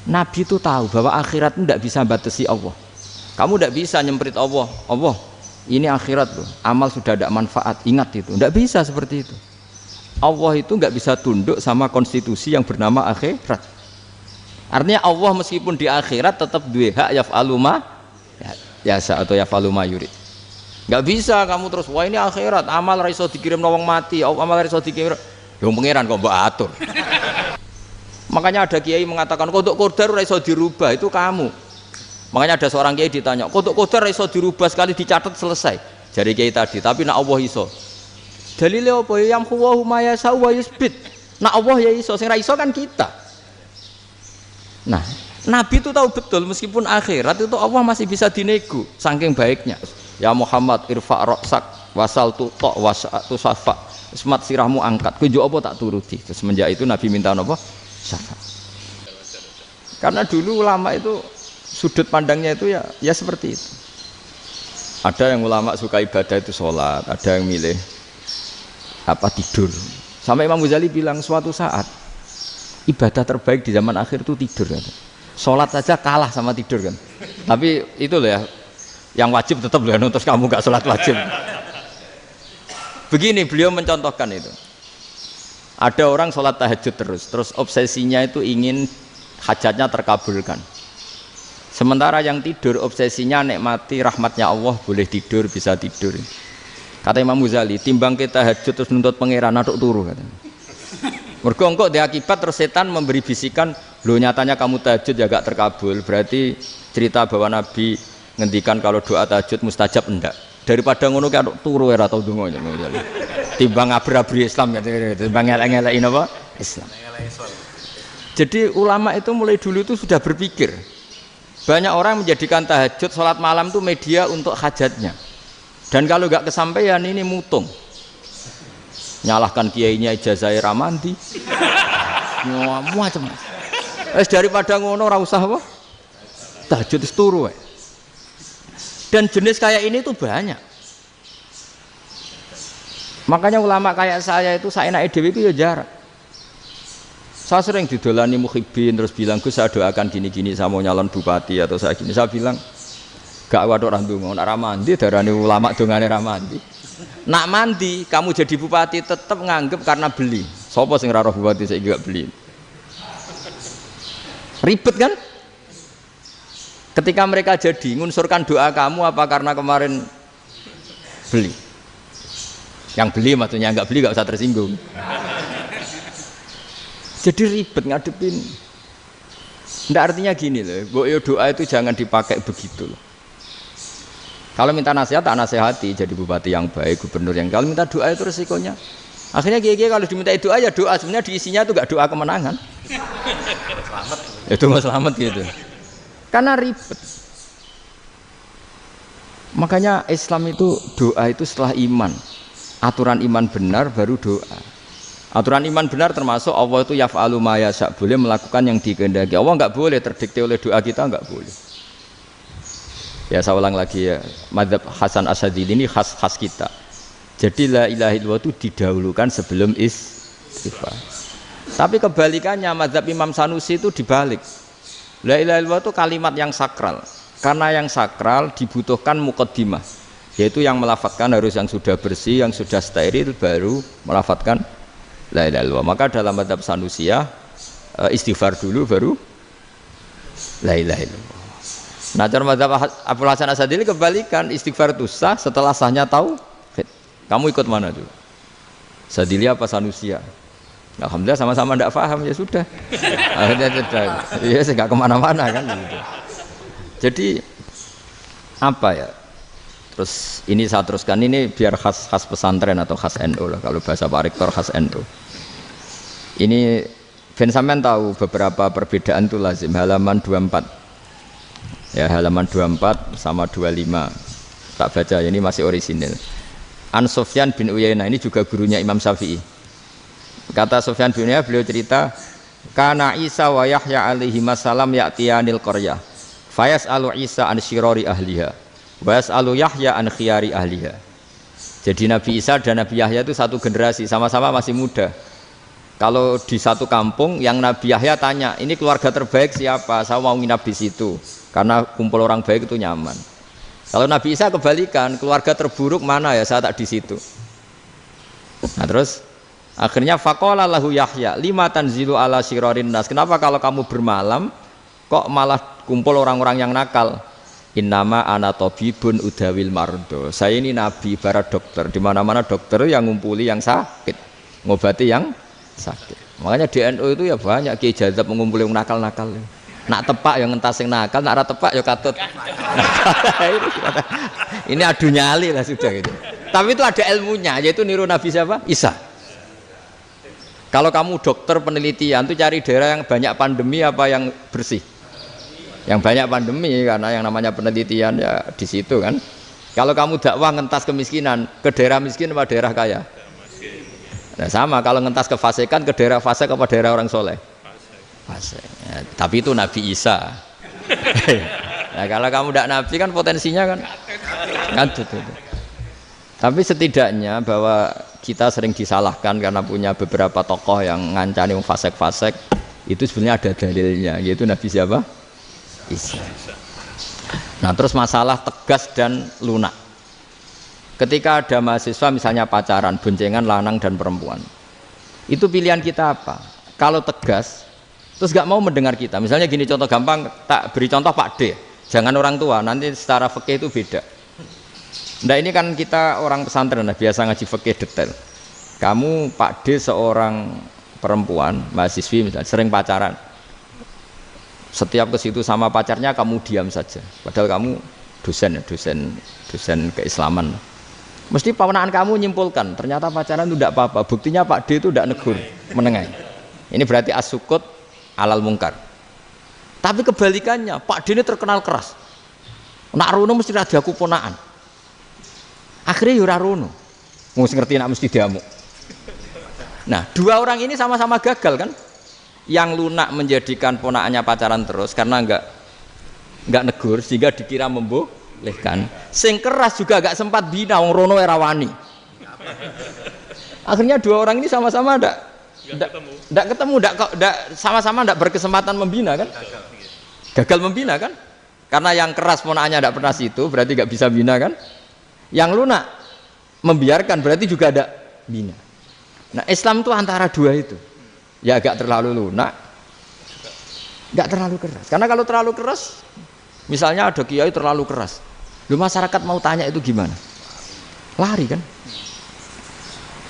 Nabi itu tahu bahwa akhirat itu tidak bisa batasi Allah. Kamu tidak bisa nyemprit Allah. Allah, ini akhirat loh. Amal sudah ada manfaat. Ingat itu. Tidak bisa seperti itu. Allah itu nggak bisa tunduk sama konstitusi yang bernama akhirat. Artinya Allah meskipun di akhirat tetap duwe hak yaf'alu ma yasa atau yaf'alu ma yurid. Nggak bisa kamu terus wah ini akhirat amal ra iso dikirim wong mati, amal ra iso dikirim. Yang pangeran kok mbok atur. Makanya ada kiai mengatakan kodok qadar ora iso dirubah, itu kamu. Makanya ada seorang kiai ditanya, kodok qadar ora iso dirubah sekali dicatat selesai. Jadi kiai tadi, tapi nak Allah iso. Dalile apa? Yang huwa ma yasha wa yusbit. Nak Allah ya iso, sing ra iso kan kita. Nah, Nabi itu tahu betul meskipun akhirat itu Allah masih bisa dinego saking baiknya. Ya Muhammad irfa' ra'sak wasal tutok wasatu safa. Semat sirahmu angkat, kunjuk apa tak turuti. Terus semenjak itu Nabi minta apa? Syafaat. Karena dulu ulama itu sudut pandangnya itu ya seperti itu. Ada yang ulama suka ibadah itu sholat, ada yang milih apa tidur. Sampai Imam Ghazali bilang suatu saat ibadah terbaik di zaman akhir itu tidur kan. Sholat saja kalah sama tidur kan. Tapi itu loh ya, yang wajib tetap loh, terus kamu gak sholat wajib. Begini beliau mencontohkan itu. Ada orang sholat tahajud terus obsesinya itu ingin hajatnya terkabulkan. Sementara yang tidur obsesinya nikmati rahmatnya Allah, boleh tidur, bisa tidur. Kata Imam Ghazali, timbang kita tahajud terus nuntut pangeran aduk turu katanya. Mergo engko di akibat terus setan memberi bisikan, lo nyatanya kamu tahajud ya gak terkabul. Berarti cerita bahwa Nabi ngendikan kalau doa tahajud mustajab enggak. Daripada ngono ki aduk turu ora tau donga. Timbang abri-abri Islam ya, timbang elek-elekin apa? Islam. Jadi ulama itu mulai dulu itu sudah berpikir. Banyak orang menjadikan tahajud, sholat malam itu media untuk hajatnya. Dan kalau nggak kesampaian ini mutung. Nyalahkan kiainya ijazah ramandi. Macam. Daripada ngono ora usah apa? Tahajud wis turu. Dan jenis kayak ini tuh banyak. Makanya ulama kayak saya itu saenake dhewe itu ya jarak. Saya sering didolani muhibbin terus bilang Gus saya doakan gini-gini saya mau nyalon bupati atau saya gini. Saya bilang gak waduh orang dongo, nak ramandi darani ulama dongane ramandi. Nak mandi kamu jadi bupati tetap nganggep karena beli. Sopo sing ora roh bupati saya gak beli. Ribet kan? Ketika mereka jadi ngunsurkan doa kamu apa karena kemarin beli? Yang beli maksudnya nggak beli nggak usah tersinggung. Jadi ribet ngadepin. Nggak artinya gini loh, doa itu jangan dipakai begitu loh. Kalau minta nasihat tak nasihati jadi bupati yang baik, gubernur yang kalau minta doa itu resikonya. Akhirnya kiai kalau diminta doa ya doa sebenarnya diisinya itu nggak doa kemenangan. Selamat. Itu nggak selamat gitu. Karena ribet. Makanya Islam itu doa itu setelah iman. Aturan iman benar baru doa. Aturan iman benar termasuk Allah itu yaf'alu ma yasha, boleh melakukan yang dikehendaki. Allah enggak boleh terdikte oleh doa kita, enggak boleh. Ya saya ulang lagi ya, mazhab Hasan Asyadzili ini khas kita. Jadi la ilaha illallah itu didahulukan sebelum istighfar. Tapi kebalikannya mazhab Imam Sanusi itu dibalik. La ilaha illallah itu kalimat yang sakral. Karena yang sakral dibutuhkan muqaddimah, yaitu yang melafadzkan harus yang sudah bersih, yang sudah steril baru melafadzkan la ilaha illallah. Maka dalam mazhab Sanusiyah istighfar dulu baru la ilaha illallah. Nah cara mazhab Abdul Hasan Asyadzili kebalikan, istighfar itu sah setelah sahnya tauhid. Kamu ikut mana tuh? Asyadzili apa Sanusiyah? Alhamdulillah sama-sama tidak paham ya sudah. Akhirnya sudah. Ya saya nggak kemana-mana kan gitu. Jadi apa ya? Terus ini saya teruskan ini biar khas pesantren atau khas NU lah, kalau bahasa Pak Rektor khas NU. Ini Ben sampean tahu beberapa perbedaan itu lazim, halaman 24. Ya halaman 24 sama 25. Tak baca ini masih orisinil. An Sufyan bin Uyainah ini juga gurunya Imam Syafi'i. Kata Sufyan bin Uyainah beliau cerita, kana Isa wa Yahya alaihi masalam ya'tiyanil qaryah. Fayas'alu Isa an syirari ahliha. Was'alu Yahya an khiyari ahliha. Jadi Nabi Isa dan Nabi Yahya itu satu generasi, sama-sama masih muda. Kalau di satu kampung yang Nabi Yahya tanya, ini keluarga terbaik siapa? Saya mau nginap di situ karena kumpul orang baik itu nyaman. Kalau Nabi Isa kebalikan, keluarga terburuk mana ya? Saya tak di situ. Nah terus akhirnya faqala lahu Yahya, lima tanzilu ala syirarin nas. Kenapa kalau kamu bermalam kok malah kumpul orang-orang yang nakal? Innama ana tabibun udawil mardo. Saya ini nabi ibarat dokter. Di mana-mana dokter yang ngumpuli yang sakit, ngobati yang sakit. Makanya di NU itu ya banyak Kiai Jazab mengumpuli yang nakal-nakal. Nak tepak yang ngentas yang nakal, nak ora tepak ya katut. Ini adu nyali lah sudah gitu. Tapi itu ada ilmunya, yaitu niru Nabi siapa? Isa. Kalau kamu dokter penelitian tuh cari daerah yang banyak pandemi apa yang bersih? Yang banyak pandemi, karena yang namanya penelitian ya di situ kan. Kalau kamu dakwah ngentas kemiskinan, ke daerah miskin apa daerah kaya? Nah sama, kalau ngentas kefasikan ke daerah fasik apa daerah orang soleh? Fasik. Ya, tapi itu Nabi Isa. Nah kalau kamu tidak Nabi kan potensinya kan itu. Tapi setidaknya bahwa kita sering disalahkan karena punya beberapa tokoh yang ngancani fasik-fasik, itu sebenarnya ada dalilnya, yaitu Nabi siapa? Isa. Nah terus masalah tegas dan lunak. Ketika ada mahasiswa misalnya pacaran, boncengan lanang dan perempuan, itu pilihan kita apa? Kalau tegas, terus gak mau mendengar kita. Misalnya gini contoh gampang, tak beri contoh Pak D. Jangan orang tua, nanti secara fikih itu beda. Nah ini kan kita orang pesantren, nah, biasa ngaji fikih detail. Kamu Pak D seorang perempuan, mahasiswi misalnya, sering pacaran. Setiap ke situ sama pacarnya kamu diam saja. Padahal kamu dosen keislaman. Mesti pamanaan kamu nyimpulkan, ternyata pacaran itu tidak apa-apa. Buktinya Pak D itu tidak negur, menengahi. Ini berarti as-sukut alal mungkar. Tapi kebalikannya, Pak D ini terkenal keras. Nak rono mesti radaku ponaan. Akhirnya yura rono. Mesti ngerti nak mesti diamuk. Nah, dua orang ini sama-sama gagal kan? Yang lunak menjadikan ponaannya pacaran terus karena enggak negur sehingga dikira membolehkan. Sing keras juga gak sempat bina wong rono era wani. Akhirnya dua orang ini sama-sama enggak ketemu, sama-sama enggak berkesempatan membina kan? Gagal membina kan? Karena yang keras ponaannya enggak pernah situ, berarti enggak bisa bina kan? Yang lunak membiarkan berarti juga ada bina. Nah, Islam itu antara dua itu. Ya agak terlalu lunak, enggak terlalu keras. Karena kalau terlalu keras, misalnya ada kiai terlalu keras, lu masyarakat mau tanya itu gimana? Lari kan?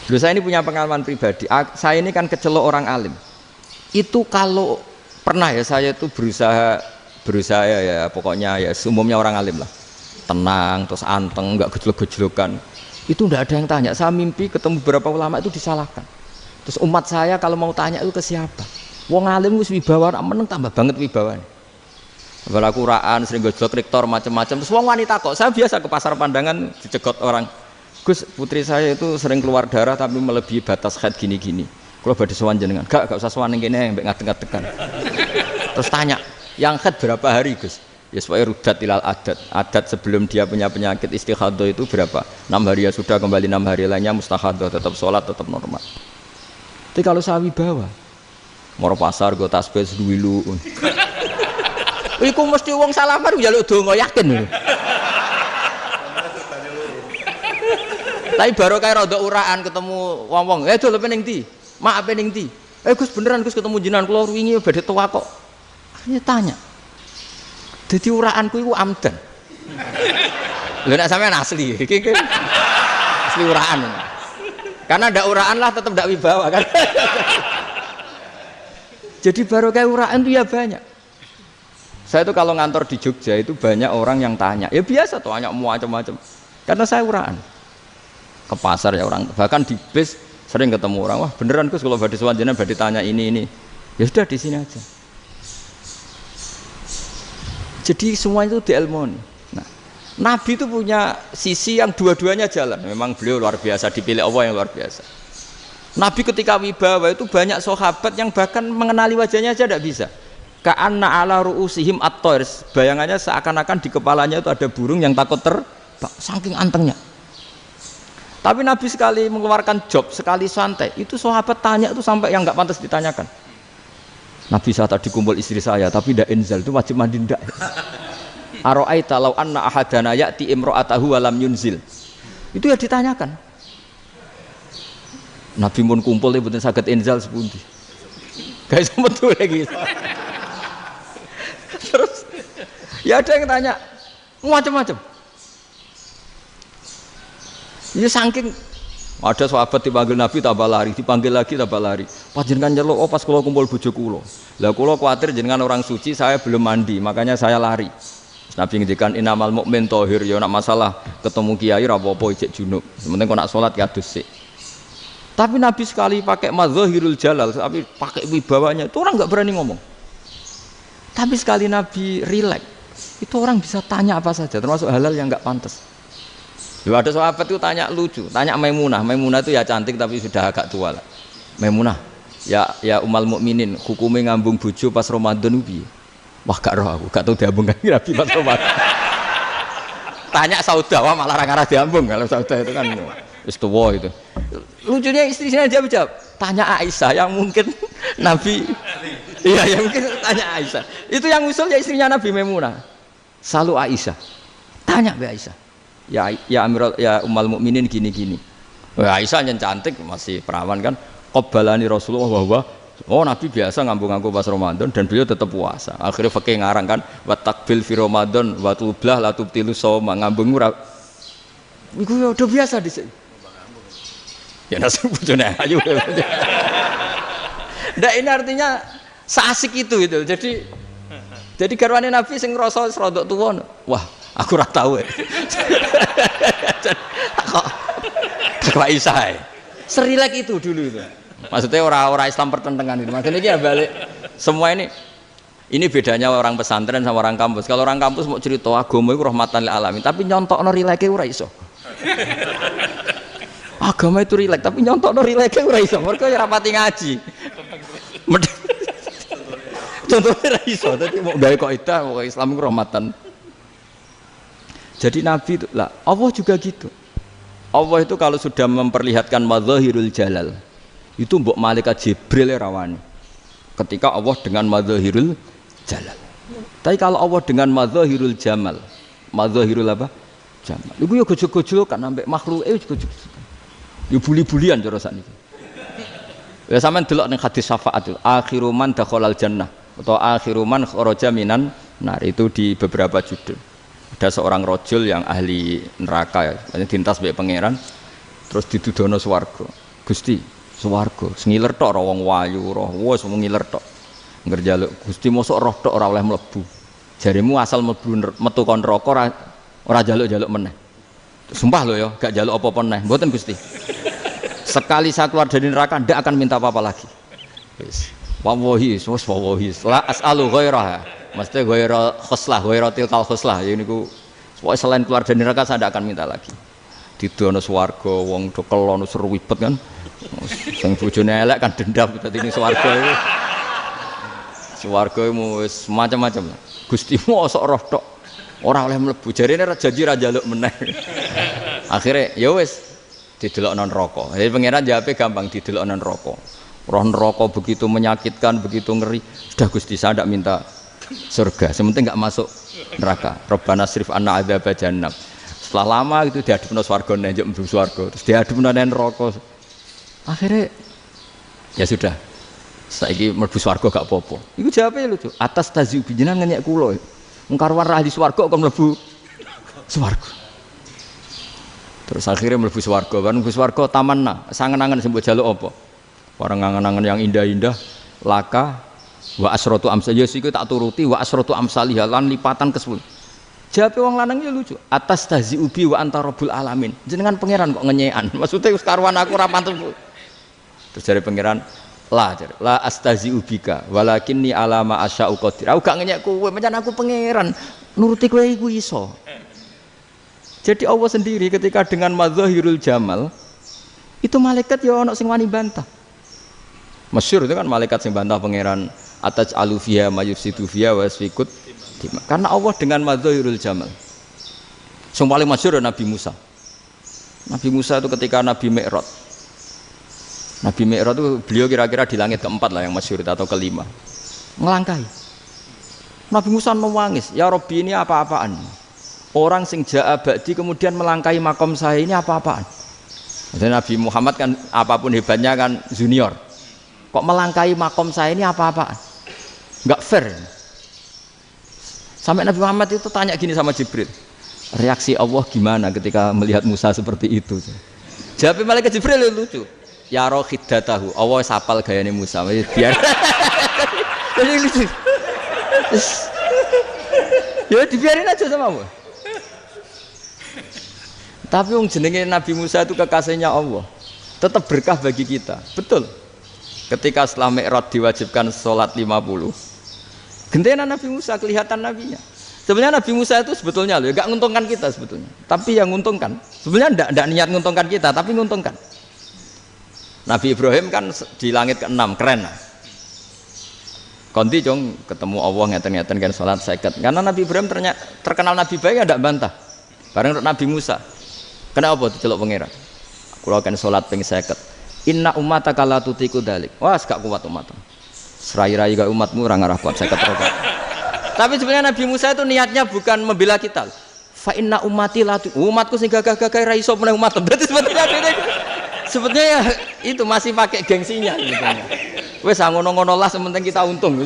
Lu saya ini punya pengalaman pribadi. Saya ini kan kecelok orang alim. Itu kalau pernah ya saya itu berusaha ya pokoknya ya umumnya orang alim lah. Tenang, terus anteng, enggak gejlok-gejlokan. Itu enggak ada yang tanya. Saya mimpi ketemu beberapa ulama itu disalahkan. Terus umat saya kalau mau tanya itu ke siapa? Wong alim wis wibawa, meneng tambah banget wibawane. Bala Quran sering gojlok rektor macam-macam. Terus wong wanita kok, saya biasa ke pasar pandangan dicegot orang. Gus, putri saya itu sering keluar darah tapi melebihi batas haid gini-gini. Kalau badhe sowan jenengan, gak usah sowan ning kene mbek ngadeg-ngadegan. Terus tanya, yang haid berapa hari, Gus? Ya supaya rudat ilal adat. Adat sebelum dia punya penyakit istihadah itu berapa? 6 hari ya sudah, kembali 6 hari lainnya mustahadah, tetap sholat, tetap normal. Tapi kalau sawi bawa, moro pasar gue tasbih seduwilu. Iku mesti wong salaman njaluk donga yakin. Tapi baru kayak rada uraan ketemu wong-wong, dol pening ndi? Mak pening ndi? Gus beneran Gus ketemu jenengan kula wingi badhe tuwa kok. Akhirnya tanya. Dadi uraanku iku amdan. Lha nek sampean asli, iki asli uraan. Karena ndak uraan lah tetap ndak wibawa kan. Jadi baru kayak uraan itu ya banyak. Saya itu kalau ngantor di Jogja itu banyak orang yang tanya. Ya biasa tuh tanya macam-macam. Karena saya uraan. Ke pasar ya orang, bahkan di bis sering ketemu orang. Wah beneran Gus kalau badhe sowan jenengan badhe tanya ini. Ya sudah di sini aja. Jadi semua itu diilmoni. Nah, Nabi itu punya sisi yang dua-duanya jalan. Memang beliau luar biasa, dipilih Allah yang luar biasa. Nabi ketika wibawa itu banyak sahabat yang bahkan mengenali wajahnya aja tidak bisa. Ka'anna ala ru'usihim at-thair. Bayangannya seakan-akan di kepalanya itu ada burung yang takut terbang, saking antengnya. Tapi Nabi sekali mengeluarkan job, sekali santai, itu sahabat tanya itu sampai yang nggak pantas ditanyakan. Nabi saya tadi kumpul istri saya, tapi tidak inzal, itu wajib mandi ndak? Aro'aita law anna ahadana ya'ti imra'atahu wa lam yunzil. Itu ya ditanyakan. Nabi pun kumpul ya betul saged inzal sepundi. Guys betul lagi. Terus ya ada yang tanya macam-macam. Ya saking ada sahabat dipanggil Nabi tambah lari, dipanggil lagi tambah lari. Panjenengan nyeluk, oh pas kula kumpul bojo kula. Lah kula kuwatir jenengan orang suci, saya belum mandi, makanya saya lari. Nabi ngendikan innamal mukmin thahir, ya nak masalah ketemu kiai ra apa-apa ijek junub. Sementing kok nak salat ya adus sik. Tapi Nabi sekali pakai madzahirul jalal, tapi pakai wibawanya, itu orang enggak berani ngomong. Tapi sekali Nabi rileks, itu orang bisa tanya apa saja, termasuk halal yang enggak pantas. Lalu ada sahabat itu tanya lucu, tanya Maimunah. Maimunah itu ya cantik tapi sudah agak tua lah. Maimunah, ya umal mukminin, hukumnya ngambung bojo pas Ramadan piye? Wah gak roh aku, gak tahu diambung kan Nabi pas Ramadan. Tanya Saudah, wah malah ngarah diambung. Kalau Saudah itu kan wis tuwa itu. Lucunya istrinya jawab, tanya Aisyah yang mungkin Nabi. Iya, yang mungkin tanya Aisyah. Itu yang usul ya istrinya Nabi Maimunah. Selalu Aisyah. Tanya Mbak Aisyah. Ya Amirul ya umal mukminin gini-gini. Wah Aisyah yang cantik masih perawan kan. Qabbalani Rasulullah bahwa oh Nabi biasa ngambung-ngambung pas Ramadan dan beliau tetap puasa. Akhirnya fakih ngarang kan wa takbil fi Ramadan wa tublah la tubtilu shauma ngambung ora. Iku ya udah biasa di sini. Ya nasi bojone ayu. Ndak ini artinya seasik itu. Jadi garwane Nabi sing ngrasa rodok tuwa. Wah, aku ora tahu. Kok Aisyah. Serilek itu dulu itu. Maksudnya orang Islam pertentangan itu. Maksudnya ini ya balik semua ini bedanya orang pesantren sama orang kampus. Kalau orang kampus mau cerita agama itu rahmatan lil alamin, tapi nyontokno rileke ora iso. Agama itu rilek, tapi nyontokno rileke ora iso. Mergo ya rapati ngaji. Contohnya ora iso, dadi mau gawe kaidah kok Islam itu rahmatan. Jadi Nabi itu lah, Allah juga gitu. Allah itu kalau sudah memperlihatkan madzahirul jalal, itu mbok malaikat Jibril rawani. Ketika Allah dengan madzahirul jalal. Tapi kalau Allah dengan madzahirul jamal, madzahirul apa? Jamal. Iku yo gojol-gojol kan ambek makhluke gojol. Yo buli-bulian cara sakniki. Ya sampean delok ning hadis syafaat itu, akhiru man dakhalal jannah atau akhiru man kharaja minan nar itu di beberapa judul. Ada seorang rojul yang ahli neraka ya, dintas mbek pangeran terus didudono swarga. Gusti, swarga sengiler tok ora wong wayu roh wis ngiler tok. Ngger njaluk Gusti mosok roh tok ora oleh mlebu. Jarimu asal mlebu metu kon neraka ora njaluk-njaluk meneh. Sumpah lho ya, gak njaluk apa-apa meneh. Mboten Gusti. Sekali saya keluar dari neraka ndak akan minta apa-apa lagi. Wis. Wallahi, wallahi. La as'alu ghairaha. Mesti ghaira khoslah, ghaira tilkal khoslah. Ya niku pokoke selain keluar dari neraka saya ndak akan minta lagi. Didono swarga wong do kelon seru wibet kan. Sing bojone elek kan dendam dadi ning swarga iku. Swarga wis macam-macam. Gusti mosok roh tok ora oleh mlebu. Jarine janji ra njaluk meneh. Akhire ya wis didelokno neraka. Jadi pangeran jawabe gampang didelokno neraka. Roh neraka begitu menyakitkan, begitu ngeri. Sudah Gusti saya ndak minta surga, sementing enggak masuk neraka. Rabbana srif anna adzab jahannam. Setelah lama itu diadepno swarga njuk mlebu swarga, terus diadepno nang neraka. Akhirnya ya sudah. Saiki mlebu swarga gak apa-apa. Iku jawabe lucu. Atas taziu jenengan ngenyek kula. Wong karuan ahli swarga kok mlebu swarga. Terus akhirnya mlebu swarga, kan mlebu swarga tamanna, sangen-angen sing mbok jaluk apa? Orang angen-angen yang indah-indah, laka wa asratu amsal ya siku tak turuti wa asratu amsalih lan lipatan ke-10. Jawabe wong lanang ya lucu. Atas taziu bi wa anta rabbul alamin. Jenengan pangeran kok ngenyekan. Maksudnya wis karuan aku ora pantes. Terus jare pangeran la astazi'u bika walakinni alama asya'u qadir. Aku gak ngenyek kowe, pancen aku pangeran. Nuruti kowe iku iso. Jadi Allah sendiri ketika dengan madzahirul jamal itu malaikat ya ono sing wani bantah. Masyhur itu kan malaikat sing bantah pangeran ataj alufiya mayufsidu fiya wasfikut. Karena Allah dengan madzahirul jamal. Sing paling masyhur Nabi Musa. Nabi Musa itu ketika Nabi Mi'raj. Nabi Mi'raj itu beliau kira-kira di langit keempat lah yang masyhur atau kelima. Ngelangkai. Nabi Musa nangis, ya Rabbi ini apa-apaan? Orang sing ja'a ba'di kemudian melangkai makom saya ini apa-apaan? Dan Nabi Muhammad kan apapun hebatnya kan junior. Kok melangkai makom saya ini apa-apaan? Enggak fair. Sampai Nabi Muhammad itu tanya gini sama Jibril, reaksi Allah gimana ketika melihat Musa seperti itu? Jawab malaikat Jibril lucu, ya roh khiddatahu, Allah sapal gayane Musa, biar jadi lucu. Ya dibiarin aja sama Allah. Tapi yang jenenge Nabi Musa itu kekasihnya Allah, tetap berkah bagi kita, betul. Ketika setelah Mi'raj diwajibkan sholat 50, gentenan Nabi Musa kelihatan nabinya. Sebenarnya Nabi Musa itu sebetulnya loh, gak nguntungkan kita sebetulnya. Tapi yang nguntungkan, sebenarnya ndak niat nguntungkan kita, tapi nguntungkan. Nabi Ibrahim kan di langit ke-6, keren lah. Konti jong ketemu Allah ngeten-ngeten kan sholat 50. Karena Nabi Ibrahim terkenal Nabi baik, ndak bantah. Bareng Nabi Musa, kenapa diceluk pangeran? Kula kan sholat ping 50. Inna ummataka la tutiku dalik. Wah, gak kuat umatmu. Serai-rai gak umatmu orang arah kuat 50 rokaat. Tapi sebenarnya Nabi Musa itu niatnya bukan membela kita. Fa inna ummati la umatku sing gagah-gagah ra iso meneh umat. Berarti sebetulnya ya itu masih pakai gengsinya sebetulnya. Wes ngono-ngono lah sementing kita untung.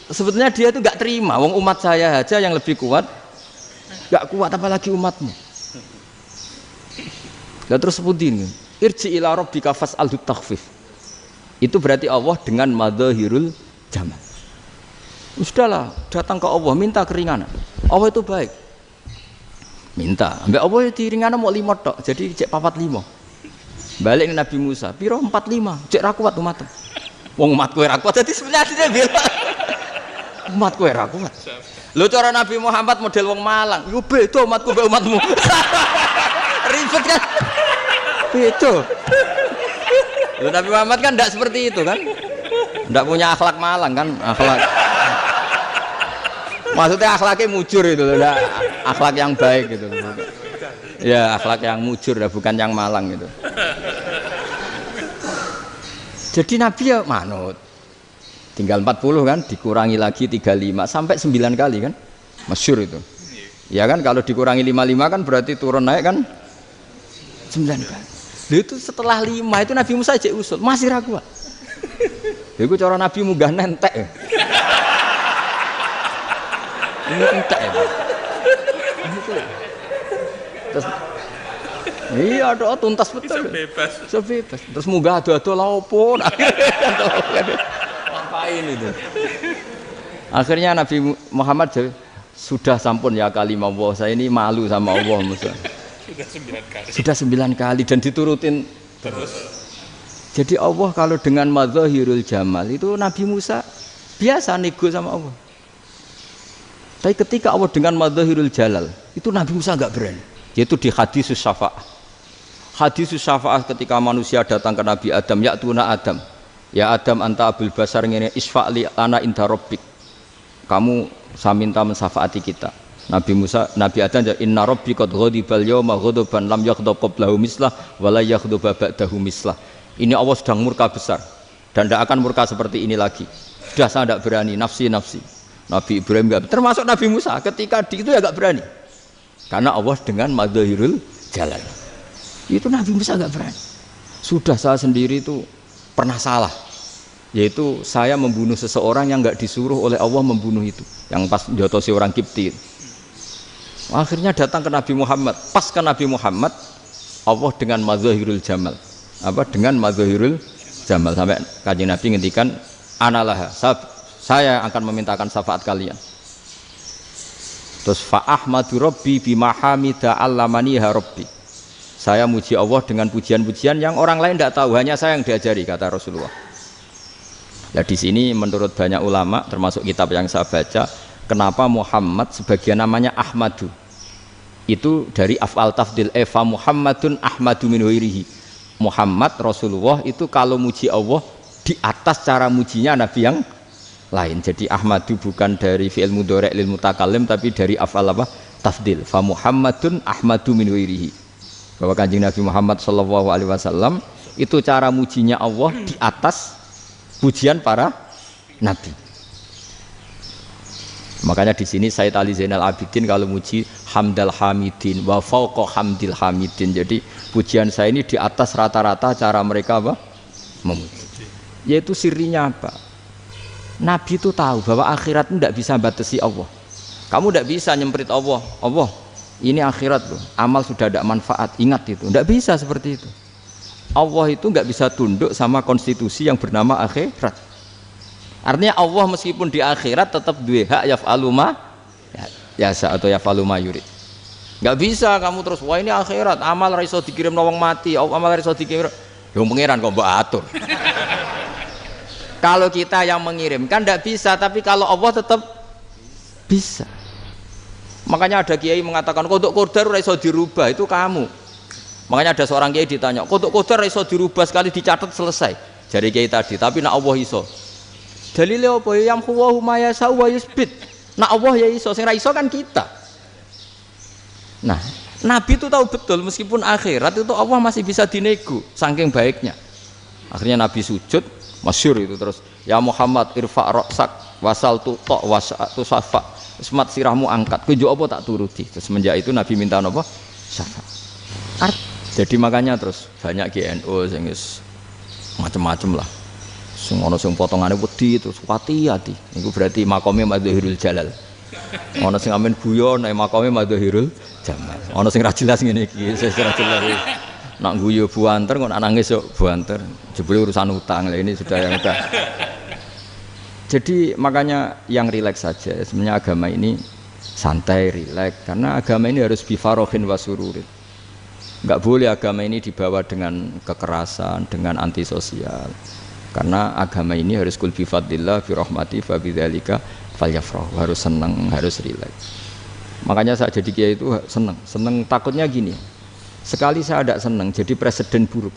Sebetulnya dia itu gak terima wong umat saya aja yang lebih kuat. Gak kuat apalagi umatmu. Lah terus sebutin irji ila rabbika fas'alhu takhfif. Itu berarti Allah dengan madzahirul jamal. Sudahlah, datang ke Allah minta keringanan. Allah itu baik. Minta, ambek Allah diringana mau 5 tok, jadi cek 45. Balik ke Nabi Musa, piro 45, cek ra kuat umat. Wong umatku ra kuat, jadi sebenarnya dia bilang umatku ra kuat. Lho cara Nabi Muhammad model wong Malang, yo beda umatku mbek umatmu. Ribet kan? Beda. Loh, Nabi Muhammad kan tidak seperti itu kan, tidak punya akhlak Malang kan, akhlak. Maksudnya akhlaknya mujur itu, tidak akhlak yang baik gitu. Ya akhlak yang mujur, bukan yang Malang gitu. Jadi Nabi ya manut. Tinggal 40 kan, dikurangi lagi 35 sampai 9 kali kan, masyhur itu. Ya kan kalau dikurangi 55 kan berarti turun naik kan 9 kali. Itu setelah 5 itu Nabi Musa aja usul masih ragu. Itu cara Nabi munggah nentek. Ini entek ya. Terus iya doa tuntas betul. Sebebas. Terus munggah ado-ado lha opo? Ngapain itu? Akhirnya Nabi Muhammad sudah sampun ya kalimah Allah, saya ini malu sama Allah Musa. Sudah 9 kali dan diturutin terus. Jadi Allah kalau dengan madzahirul jamal itu Nabi Musa biasa nego sama Allah. Tapi ketika Allah dengan madzahirul jalal itu Nabi Musa enggak berani. Yaitu di hadisus syafa'ah. Hadisus syafa'ah ketika manusia datang ke Nabi Adam, ya tuna Adam. Ya Adam anta abul basar ngene isfa'li ana inda rabbik. Kamu saya minta mensafaati kita. Nabi Musa, Nabi Adam inna rabbi qad ghadibal yawma ghadaban lam yaghdab qablahu mislah wa la yaghdab ba'dahu mislah. Ini Allah sedang murka besar dan tidak akan murka seperti ini lagi. Sudah saya tidak berani, nafsi. Nabi Ibrahim enggak, termasuk Nabi Musa ketika itu ya enggak berani. Karena Allah dengan madzahirul jalal. Itu Nabi Musa enggak berani. Sudah saya sendiri itu pernah salah. Yaitu saya membunuh seseorang yang enggak disuruh oleh Allah membunuh itu. Yang pas jotosi orang Kipti. Akhirnya datang ke Nabi Muhammad. Pas ke Nabi Muhammad, Allah dengan madzahirul jamal. Apa dengan madzahirul jamal sampai Kanjeng Nabi ngendikan analah saya akan memintakan syafaat kalian. Terus fa ahmadu rabbi bima hamida allamaniha rabbi. Saya muji Allah dengan pujian-pujian yang orang lain tidak tahu, hanya saya yang diajari, kata Rasulullah. Nah di sini menurut banyak ulama termasuk kitab yang saya baca, kenapa Muhammad sebagian namanya Ahmadu? Itu dari af'al tafdil fa Muhammadun Ahmadu min ghairihi. Muhammad Rasulullah itu kalau muji Allah di atas cara mujinya Nabi yang lain. Jadi Ahmadu bukan dari fi'il mudhari' lil mutakallim tapi dari af'al apa? Tafdil. Fa Muhammadun Ahmadu min ghairihi. bahwa Kanjeng Nabi Muhammad SAW itu cara mujinya Allah di atas pujian para nabi. Makanya di sini Sayyid Ali Zainal Abidin kalau muji hamdal hamidin wa fauqa hamdil hamidin. Jadi pujian saya ini di atas rata-rata cara mereka apa? Memuji. Yaitu sirinya apa? Nabi itu tahu bahwa akhirat itu tidak bisa batasi Allah. Kamu tidak bisa nyemprit Allah. Allah, ini akhirat loh. Amal sudah ada manfaat. Ingat itu. Tidak bisa seperti itu. Allah itu nggak bisa tunduk sama konstitusi yang bernama akhirat. Artinya Allah meskipun di akhirat tetap duwe hak yaf'alu ma yasa atau yaf'alu ma yurid. Nggak bisa kamu terus wah ini akhirat amal ra iso dikirim wong mati, amal ra iso dikirim. Ya pangeran kok mbok atur. Kalau kita yang mengirimkan tidak bisa, tapi kalau Allah tetap bisa. Makanya ada kiai mengatakan kodok qadar ora iso dirubah, itu kamu. Makanya ada seorang kiai ditanya, kodok qadar ora iso dirubah sekali dicatat selesai. Jari kiai tadi, tapi nak Allah iso. Dalile apa ya huwa ma yasha wa yusbit. Nak Allah ya iso, sing ra iso kan kita. Nah, Nabi itu tahu betul meskipun akhirat itu Allah masih bisa dinego saking baiknya. Akhirnya Nabi sujud, masyhur itu terus, ya Muhammad irfa' ra'sak wasal tu ta wasatu safa. Semat sirahmu angkat, kunjuk apa tak turuti. Terus semenjak itu Nabi minta apa? Syafaat. Jadi makanya terus banyak GNO sing macam-macam lah. Sing ana sing potongane wedi terus hati-hati. Iku berarti makome Madhahirul Jalal. Ana sing amen guyon nek makome Madhahirul Jamal. Ana sing ra jelas ngene iki, sing ra jelas. Nak guyu buanter kok nangis yo buanter. Jebule urusan utang. Lah ini sudah yang udah. Jadi makanya yang rileks saja. Sebenarnya agama ini santai, rileks karena agama ini harus bifarohin wasururin. Enggak boleh agama ini dibawa dengan kekerasan, dengan antisosial. Karena agama ini harus kul bi fadlillah fi rahmati fa bidzalika falyafrahu, harus senang, harus rileks. Makanya saya jadi kiai itu senang takutnya gini. Sekali saya tidak senang jadi presiden buruk.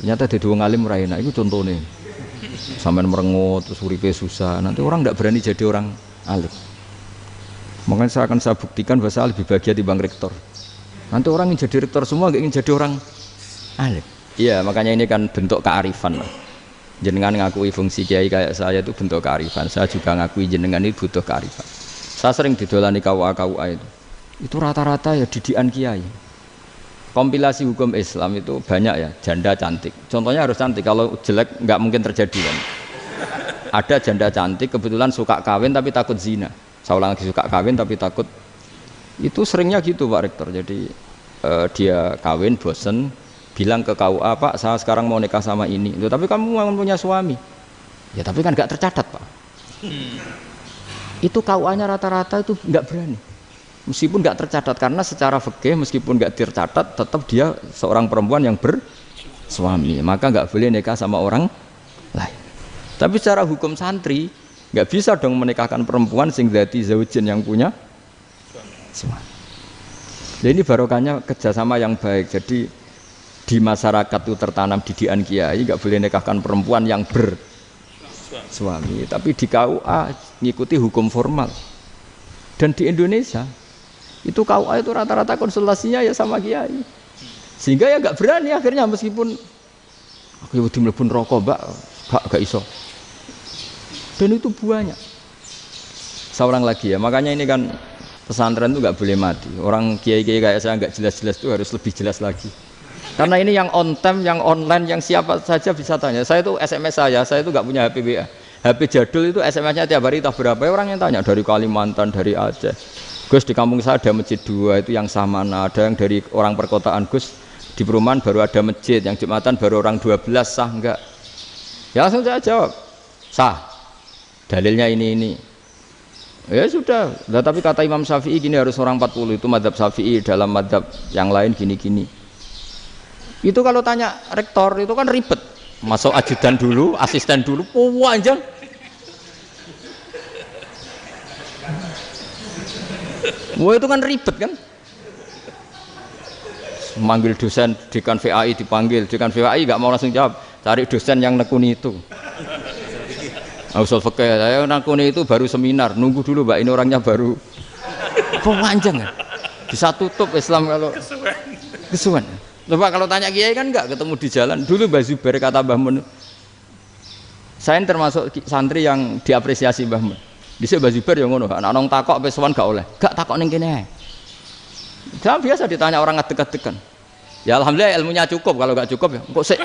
Ternyata jadi wong alim ra enak, itu contohnya. Sampai merengut terus uripe susah, nanti orang tidak berani jadi orang alim. Makanya saya buktikan bahwa saya lebih bahagia dibanding rektor. Nanti orang ingin jadi rektor semua, nggak ingin jadi orang alim. Iya, makanya ini kan bentuk kearifan lah. Jenengan ngakui fungsi kiai kayak saya itu bentuk kearifan. Saya juga ngakui jenengan ini butuh kearifan. Saya sering didolani KUA itu. Itu rata-rata ya didikan kiai. Kompilasi hukum Islam itu banyak ya, janda cantik. Contohnya harus cantik, kalau jelek nggak mungkin terjadi kan. Ada janda cantik kebetulan suka kawin tapi takut zina. Saya ulang lagi, suka kawin tapi takut. Itu seringnya gitu Pak Rektor. Jadi dia kawin bosen, bilang ke KUA, Pak saya sekarang mau nikah sama ini. Loh, tapi kamu mau punya suami. Ya tapi kan nggak tercatat Pak. Itu KUA-nya rata-rata itu nggak berani. Meskipun nggak tercatat, karena secara fikih meskipun nggak tercatat tetap dia seorang perempuan yang bersuami, maka nggak boleh nikah sama orang lain. Tapi secara hukum santri nggak bisa dong menikahkan perempuan sing dzati zaujin yang punya suami. Jadi ini barokahnya kerjasama yang baik. Jadi di masyarakat itu tertanam didikan kiai nggak boleh nikahkan perempuan yang bersuami. Tapi di KUA ngikuti hukum formal. Dan di Indonesia itu KUA itu rata-rata konsultasinya ya sama kiai, sehingga ya nggak berani akhirnya meskipun aku wedi mlebu neraka mbak gak iso. Dan itu buahnya. Seorang lagi ya, makanya ini kan pesantren itu nggak boleh mati. Orang kiai-kiai kayak saya nggak jelas-jelas itu harus lebih jelas lagi. Karena ini yang on time, yang online, yang siapa saja bisa tanya. Saya itu SMS saya itu nggak punya HP WA. HP jadul itu SMS-nya tiap hari tak berapa, orang yang tanya dari Kalimantan, dari Aceh. Gus di kampung saya ada masjid 2 itu yang sama, ada yang dari orang perkotaan, Gus di perumahan baru ada masjid, yang Jumatan baru orang 12, sah enggak? Ya langsung saya jawab, sah. Dalilnya ini. Ya sudah, tapi kata Imam Syafi'i gini harus orang 40, itu madzhab Syafi'i, dalam madzhab yang lain gini-gini. Itu kalau tanya rektor itu kan ribet. Masuk ajudan dulu, asisten dulu, panjang. Wah itu kan ribet kan? Manggil dosen dekan VAI dipanggil, dekan VAI nggak mau langsung jawab, cari dosen yang nekuni itu. Usul fikih, saya nekuni itu baru seminar, nunggu dulu mbak ini orangnya baru. Panjang kan? Bisa tutup Islam kalau kesuwen. Coba kalau tanya kiai kan enggak ketemu di jalan. Dulu Mbah Zubair kata Mbah Mun, saya termasuk santri yang diapresiasi Mbah Mun. Dhisik Mbah Zubair ya ngono, anak nong takok wis sowan gak oleh. Gak takok ning kene ae. Jangan biasa ditanya orang ngadeg-adegan. Ya alhamdulillah ilmunya cukup, kalau gak cukup ya kok sik.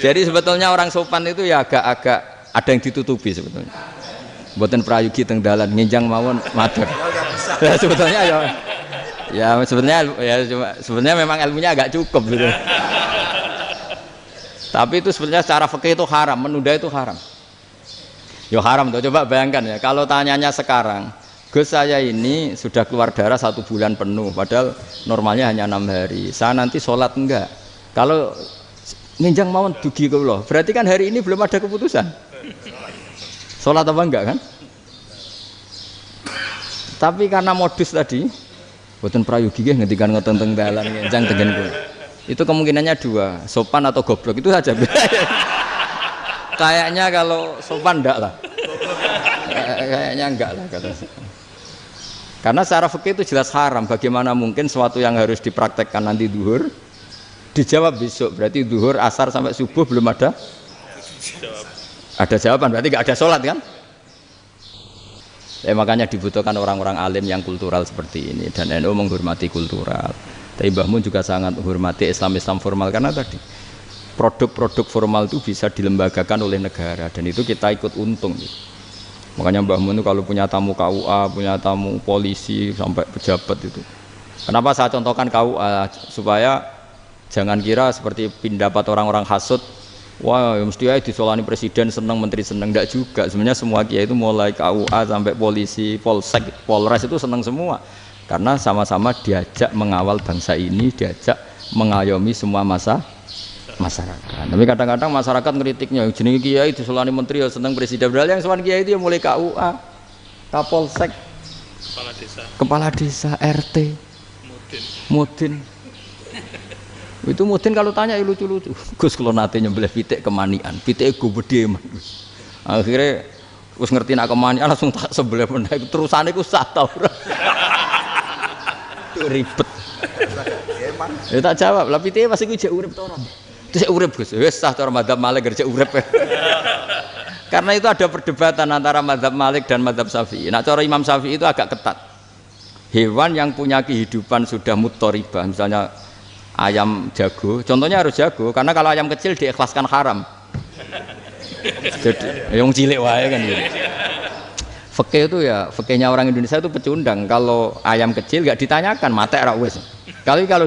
Jadi sebetulnya orang sopan itu ya agak-agak ada yang ditutupi sebetulnya. Mboten prayogi teng dalan nginjang mawon matur. Ya sebetulnya ya sebenarnya memang ilmunya agak cukup gitu. Tapi itu sebenarnya secara fikih itu haram, menunda itu haram. Ya haram tuh, coba bayangkan ya, kalau tanyanya sekarang, Gus saya ini sudah keluar darah 1 bulan penuh, padahal normalnya hanya 6 hari. Saya nanti sholat enggak? Kalau nginjang mawon dugi kula, berarti kan hari ini belum ada keputusan. Sholat apa enggak kan? Tapi karena modus tadi, boten prayogi nggih ngendikan ngoten teng dalan nginjang tengen kula. Itu kemungkinannya 2, sopan atau goblok, itu saja. Kayaknya kalau sopan enggak lah. Kayaknya enggak lah kata. Karena secara fikih itu jelas haram. Bagaimana mungkin sesuatu yang harus dipraktekkan nanti zuhur dijawab besok, berarti zuhur, asar sampai subuh belum ada jawaban, berarti nggak ada sholat kan? Makanya dibutuhkan orang-orang alim yang kultural seperti ini, dan NU menghormati kultural. Tapi Mbah Mun juga sangat menghormati Islam formal, karena tadi produk-produk formal itu bisa dilembagakan oleh negara, dan itu kita ikut untung. Makanya Mbah Mun itu kalau punya tamu KUA, punya tamu polisi sampai pejabat itu. Kenapa saya contohkan KUA? Supaya jangan kira seperti pendapat orang-orang hasud, wah mesti aja disolani presiden seneng, menteri seneng. Enggak juga, sebenarnya semua kiai itu mulai KUA sampai polisi, polsek, polres itu seneng semua, karena sama-sama diajak mengawal bangsa ini, diajak mengayomi semua masyarakat. Tapi kadang-kadang masyarakat ngeritiknya, jenenge kiai disolani menteri ya seneng, presiden, padahal yang sowan kiai itu ya mulai KUA, kapolsek, kepala desa, RT, mudin. Itu mudin kalau tanya ya lucu-lucu. Gus kalau nate nyembelih pitik kemanian, pitik gue gede man. Akhirnya Gus ngerti nak kemanian langsung tak sebelah meneh. Terusane ku sah ta ora. Ribet. Ya tak jawab, lah pitike pasti ku jek urip ta ora. Terus urip Gus. Wis sah cara madzhab Malik jek urip. Karena itu ada perdebatan antara madzhab Malik dan madzhab Syafi'i. Nah cara Imam Syafi'i itu agak ketat. Hewan yang punya kehidupan sudah mutharibah, misalnya ayam jago, contohnya harus jago, karena kalau ayam kecil diikhlaskan haram. Jadi yang cilik wae kan gitu. Fikih itu ya, fikihnya orang Indonesia itu pecundang. Kalau ayam kecil nggak ditanyakan, mate ra wis. Kalau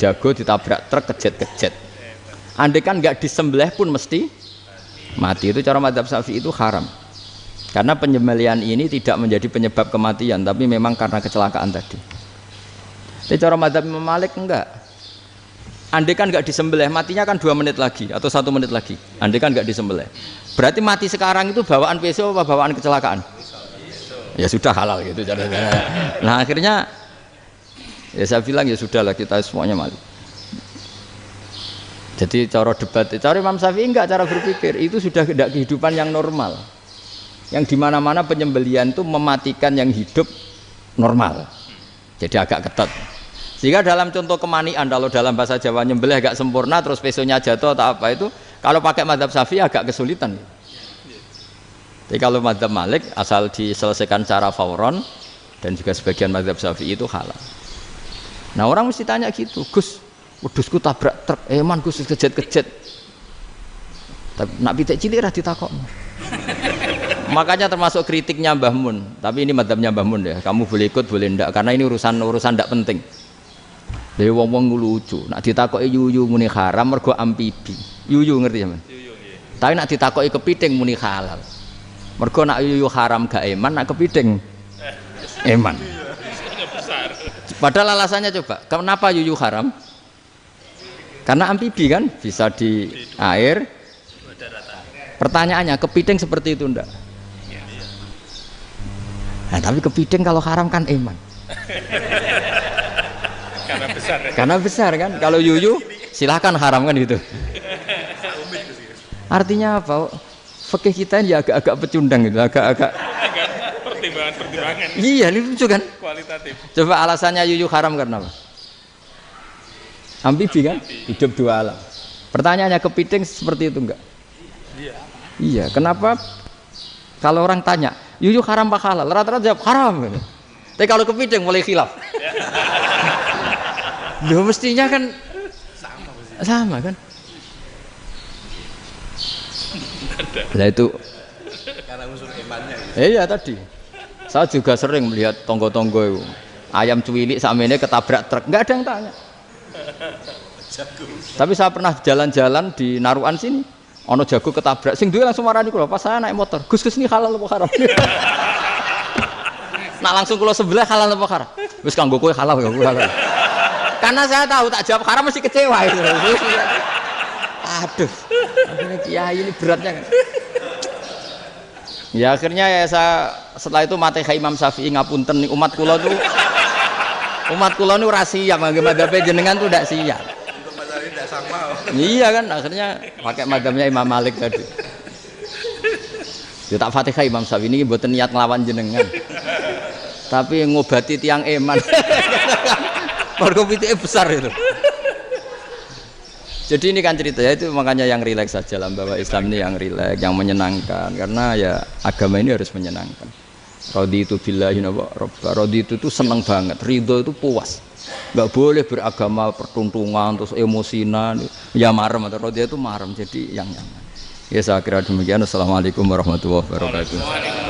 jago ditabrak truk kejet. Andai kan nggak disembelih pun mesti mati. Itu cara madzhab Syafi'i itu haram. Karena penyembelihan ini tidak menjadi penyebab kematian, tapi memang karena kecelakaan tadi. Tapi cara madzhab Imam Malik enggak. Andai kan enggak disembelih, matinya kan 2 menit lagi atau 1 menit lagi. Andai kan enggak disembelih, berarti mati sekarang itu bawaan pisau apa bawaan kecelakaan? Ya sudah halal gitu caranya. Nah akhirnya ya saya bilang ya sudahlah, kita semuanya mati. Jadi cara debat, cara Imam Syafi'i enggak, cara berpikir itu sudah tidak kehidupan yang normal, yang dimana-mana penyembelihan itu mematikan yang hidup normal. Jadi agak ketat. Sehingga dalam contoh kemanian, kalau dalam bahasa Jawa nyembelih agak sempurna terus pesonya jatuh atau apa itu, kalau pakai madzhab Syafi'i agak kesulitan. Jadi kalau madzhab Malik asal diselesaikan secara fauron, dan juga sebagian madzhab Syafi'i itu halal. Nah orang mesti tanya gitu, Gus, wedhusku tabrak truk, man Gus kejet. Tapi nak pitik cilik ra ditakokno. Makanya termasuk kritiknya Mbah Mun, tapi ini madzhabnya Mbah Mun ya. Kamu boleh ikut boleh ndak, karena ini urusan ndak penting. Dewe wong-wong lucu, nak ditakoki yuyu muni haram mergo amfibi. Yuyu ngerti ya, Man? Yuyu nggih. Tapi nak ditakoki kepiting muni halal. Mergo nak yuyu haram gak eman, nak kepiting eman. Padahal alasannya coba, kenapa yuyu haram? Karena amfibi kan, bisa di air. Pertanyaannya, kepiting seperti itu ndak? Nah, tapi kepiting kalau haram kan eman. Karena besar kan. Kalau yuyu silahkan haram kan gitu. Artinya apa? Fikih kita ini agak-agak pecundang gitu, agak-agak pertimbangan. Iya, ini lucu kan? Kualitatif. Coba alasannya yuyu haram karena apa? Amfibi kan? Hidup dua alam. Pertanyaannya kepiting seperti itu enggak? Iya. Iya, kenapa kalau orang tanya, yuyu haram apa halal? Rata-rata jawab haram. Tapi kalau kepiting mulai khilaf. Loh mestinya kan sama kan? Nah itu Karena unsur imannya. iya tadi. Saya juga sering melihat tonggo-tonggo itu. Ayam cuwilik sakmene ketabrak truk, enggak ada yang tanya. Tapi saya pernah jalan-jalan di Naruan sini. Ono jago ketabrak, sing duwe langsung marani kula pas saya naik motor. Gus ini halal apa haram? Nak langsung kula sebelah halal apa haram? Wis kanggo kowe halal ya halal. Karena saya tahu tak jawab haram mesti kecewa itu. Aduh. Akhirnya kiai ini beratnya kan. Ya akhirnya ya saya setelah itu mate Imam Syafi'i ngapunten umat kula tuh ora siap mangke madzhab jenengan tuh ndak siap. Untuk mazhab ini tidak sama. Iya kan akhirnya pakai madzhabnya Imam Malik tadi. Ya tak Fatihah Imam Syafi'i ini mboten niat nglawan jenengan. Tapi ngobati tiang eman. Mergo pitike besar itu. Jadi ini kan cerita ya itu makanya yang rileks saja lah bahwa Islam ini yang rileks, yang menyenangkan karena ya agama ini harus menyenangkan. Raditu billahi robba. Raditu itu seneng banget, ridho itu puas. Enggak boleh beragama pertuntungan terus emosinan, ya marem atau raditu itu marem jadi yang nyaman. Ya saya kira demikian. Assalamualaikum warahmatullahi wabarakatuh.